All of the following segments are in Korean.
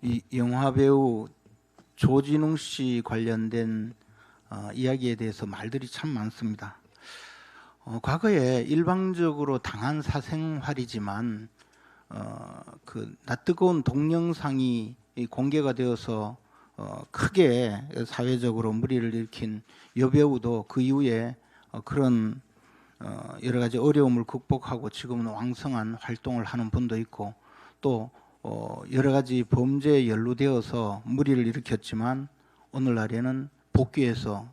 이 영화 배우 조진웅 씨 관련된 이야기에 대해서 말들이 참 많습니다. 과거에 일방적으로 당한 사생활이지만 그 낯뜨거운 동영상이 공개가 되어서 크게 사회적으로 물의를 일으킨 여배우도 그 이후에 그런 여러 가지 어려움을 극복하고 지금은 왕성한 활동을 하는 분도 있고, 또 여러 가지 범죄에 연루되어서 물의를 일으켰지만 오늘날에는 복귀해서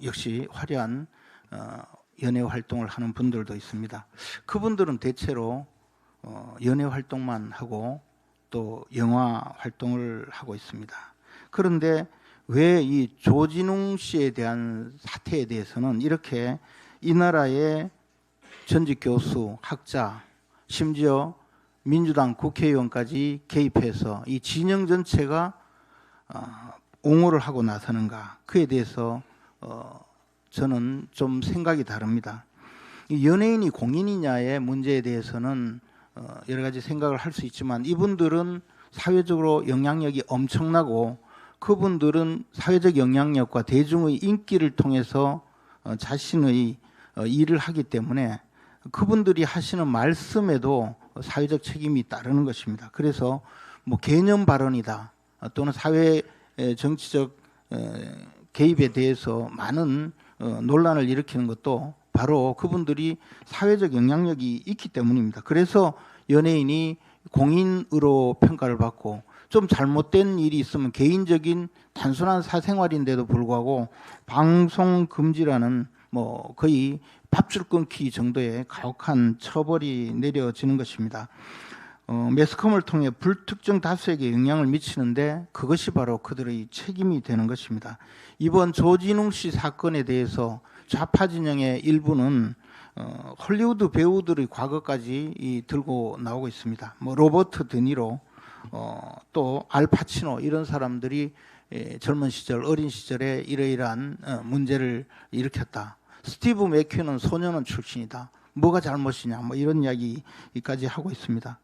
역시 화려한 연예 활동을 하는 분들도 있습니다. 그분들은 대체로 연예 활동만 하고 또 영화 활동을 하고 있습니다. 그런데 왜 이 조진웅 씨에 대한 사태에 대해서는 이렇게 이 나라의 전직 교수, 학자, 심지어 민주당 국회의원까지 개입해서 이 진영 전체가 옹호를 하고 나서는가, 그에 대해서 저는 좀 생각이 다릅니다. 이 연예인이 공인이냐의 문제에 대해서는 여러 가지 생각을 할 수 있지만, 이분들은 사회적으로 영향력이 엄청나고 그분들은 사회적 영향력과 대중의 인기를 통해서 자신의 일을 하기 때문에 그분들이 하시는 말씀에도 사회적 책임이 따르는 것입니다. 그래서 뭐 개념 발언이다 또는 사회 정치적 개입에 대해서 많은 논란을 일으키는 것도 바로 그분들이 사회적 영향력이 있기 때문입니다. 그래서 연예인이 공인으로 평가를 받고, 좀 잘못된 일이 있으면 개인적인 단순한 사생활인데도 불구하고 방송 금지라는 뭐 거의 밥줄 끊기 정도의 가혹한 처벌이 내려지는 것입니다. 매스컴을 통해 불특정 다수에게 영향을 미치는데 그것이 바로 그들의 책임이 되는 것입니다. 이번 조진웅 씨 사건에 대해서 좌파 진영의 일부는 헐리우드 배우들의 과거까지 들고 나오고 있습니다. 뭐 로버트 드니로, 또 알파치노, 이런 사람들이 젊은 시절, 어린 시절에 이러이러한 문제를 일으켰다. 스티브 맥큐는 소년원 출신이다. 뭐가 잘못이냐, 뭐 이런 이야기까지 하고 있습니다.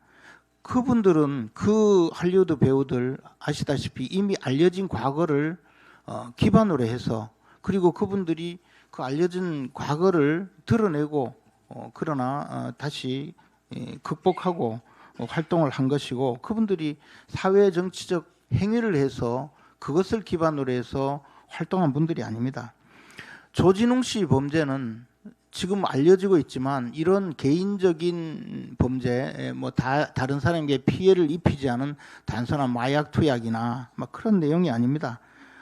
그분들은 그 할리우드 배우들 아시다시피 이미 알려진 과거를 기반으로 해서, 그리고 그분들이 그 알려진 과거를 드러내고 그러나 다시 극복하고 활동을 한 것이고, 그분들이 사회 정치적 행위를 해서 그것을 기반으로 해서 활동한 분들이 아닙니다. 조진웅 씨 범죄는 지금 알려지고 있지만 이런 개인적인 범죄, 뭐 다른 사람에게 피해를 입히지 않은 단순한 마약 투약이나 막 그런 내용이 아닙니다.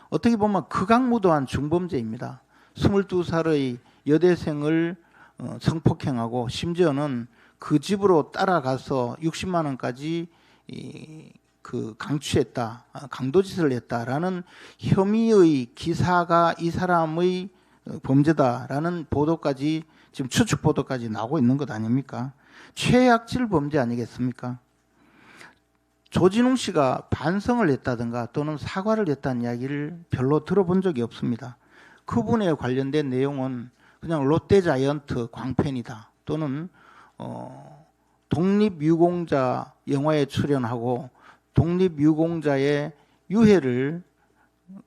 어떻게 보면 극악무도한 중범죄입니다. 22살의 여대생을 성폭행하고 심지어는 그 집으로 따라가서 60만 원까지 강취했다, 강도짓을 했다라는 혐의의 기사가 이 사람의 범죄다라는 보도까지, 지금 추측 보도까지 나오고 있는 것 아닙니까? 최악질 범죄 아니겠습니까? 조진웅 씨가 반성을 했다든가 또는 사과를 했다는 이야기를 별로 들어본 적이 없습니다. 그분에 관련된 내용은 그냥 롯데자이언트 광팬이다, 또는 독립유공자 영화에 출연하고 독립유공자의 유해를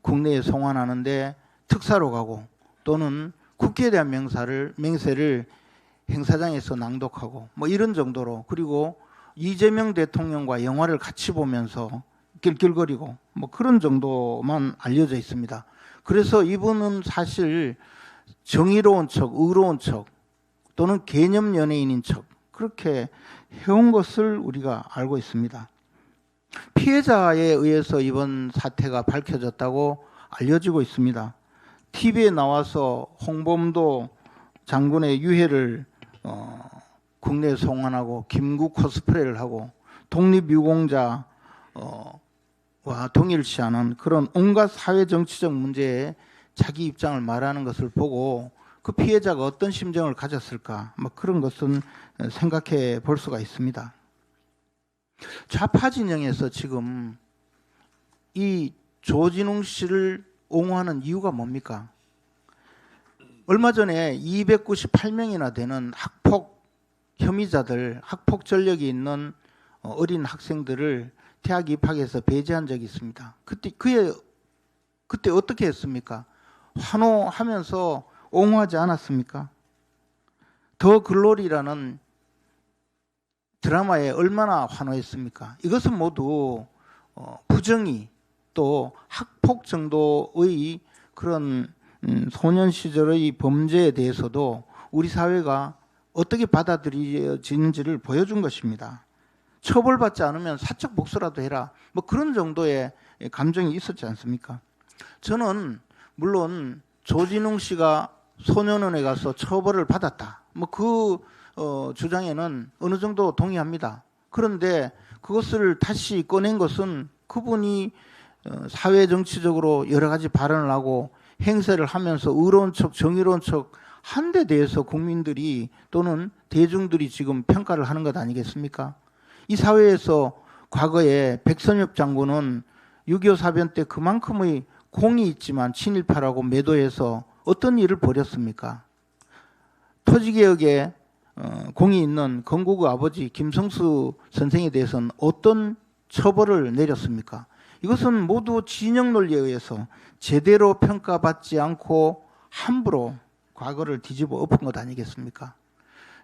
국내에 송환하는데 특사로 가고, 또는 국기에 대한 맹세를 행사장에서 낭독하고 뭐 이런 정도로, 그리고 이재명 대통령과 영화를 같이 보면서 낄낄거리고 뭐 그런 정도만 알려져 있습니다. 그래서 이분은 사실 정의로운 척, 의로운 척, 또는 개념 연예인인 척 그렇게 해온 것을 우리가 알고 있습니다. 피해자에 의해서 이번 사태가 밝혀졌다고 알려지고 있습니다. TV에 나와서 홍범도 장군의 유해를 국내에 송환하고 김구 코스프레를 하고 독립유공자와 동일시하는 그런 온갖 사회정치적 문제에 자기 입장을 말하는 것을 보고 그 피해자가 어떤 심정을 가졌을까, 뭐 그런 것은 생각해 볼 수가 있습니다. 좌파 진영에서 지금 이 조진웅 씨를 옹호하는 이유가 뭡니까? 얼마 전에 298명이나 되는 학폭 혐의자들, 학폭 전력이 있는 어린 학생들을 대학 입학해서 배제한 적이 있습니다. 그때 어떻게 했습니까? 환호하면서 옹호하지 않았습니까? 더 글로리라는 드라마에 얼마나 환호했습니까? 이것은 모두 부정이 또 학폭 정도의 그런 소년 시절의 범죄에 대해서도 우리 사회가 어떻게 받아들여지는지를 보여준 것입니다. 처벌받지 않으면 사적 복수라도 해라. 뭐 그런 정도의 감정이 있었지 않습니까? 저는 물론 조진웅 씨가 소년원에 가서 처벌을 받았다. 뭐 그 주장에는 어느 정도 동의합니다. 그런데 그것을 다시 꺼낸 것은 그분이 사회 정치적으로 여러 가지 발언을 하고 행세를 하면서 의로운 척 정의로운 척 한 데 대해서 국민들이 또는 대중들이 지금 평가를 하는 것 아니겠습니까? 이 사회에서 과거에 백선엽 장군은 6.25 사변 때 그만큼의 공이 있지만 친일파라고 매도해서 어떤 일을 벌였습니까? 토지개혁에 공이 있는 건국의 아버지 김성수 선생에 대해서는 어떤 처벌을 내렸습니까? 이것은 모두 진영 논리에 의해서 제대로 평가받지 않고 함부로 과거를 뒤집어 엎은 것 아니겠습니까?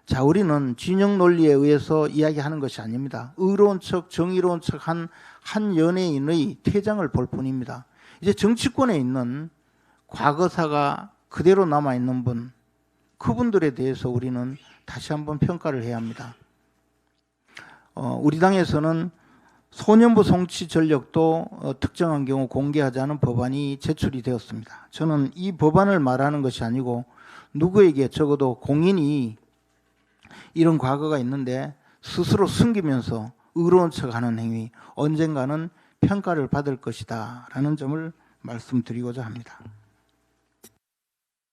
자, 우리는 진영 논리에 의해서 이야기하는 것이 아닙니다. 의로운 척, 정의로운 척 한 연예인의 퇴장을 볼 뿐입니다. 이제 정치권에 있는 과거사가 그대로 남아있는 분, 그분들에 대해서 우리는 다시 한번 평가를 해야 합니다. 우리 당에서는 소년부 송치 전력도 특정한 경우 공개하자는 법안이 제출이 되었습니다. 저는 이 법안을 말하는 것이 아니고 누구에게 적어도 공인이 이런 과거가 있는데 스스로 숨기면서 의로운 척하는 행위 언젠가는 평가를 받을 것이다 라는 점을 말씀드리고자 합니다.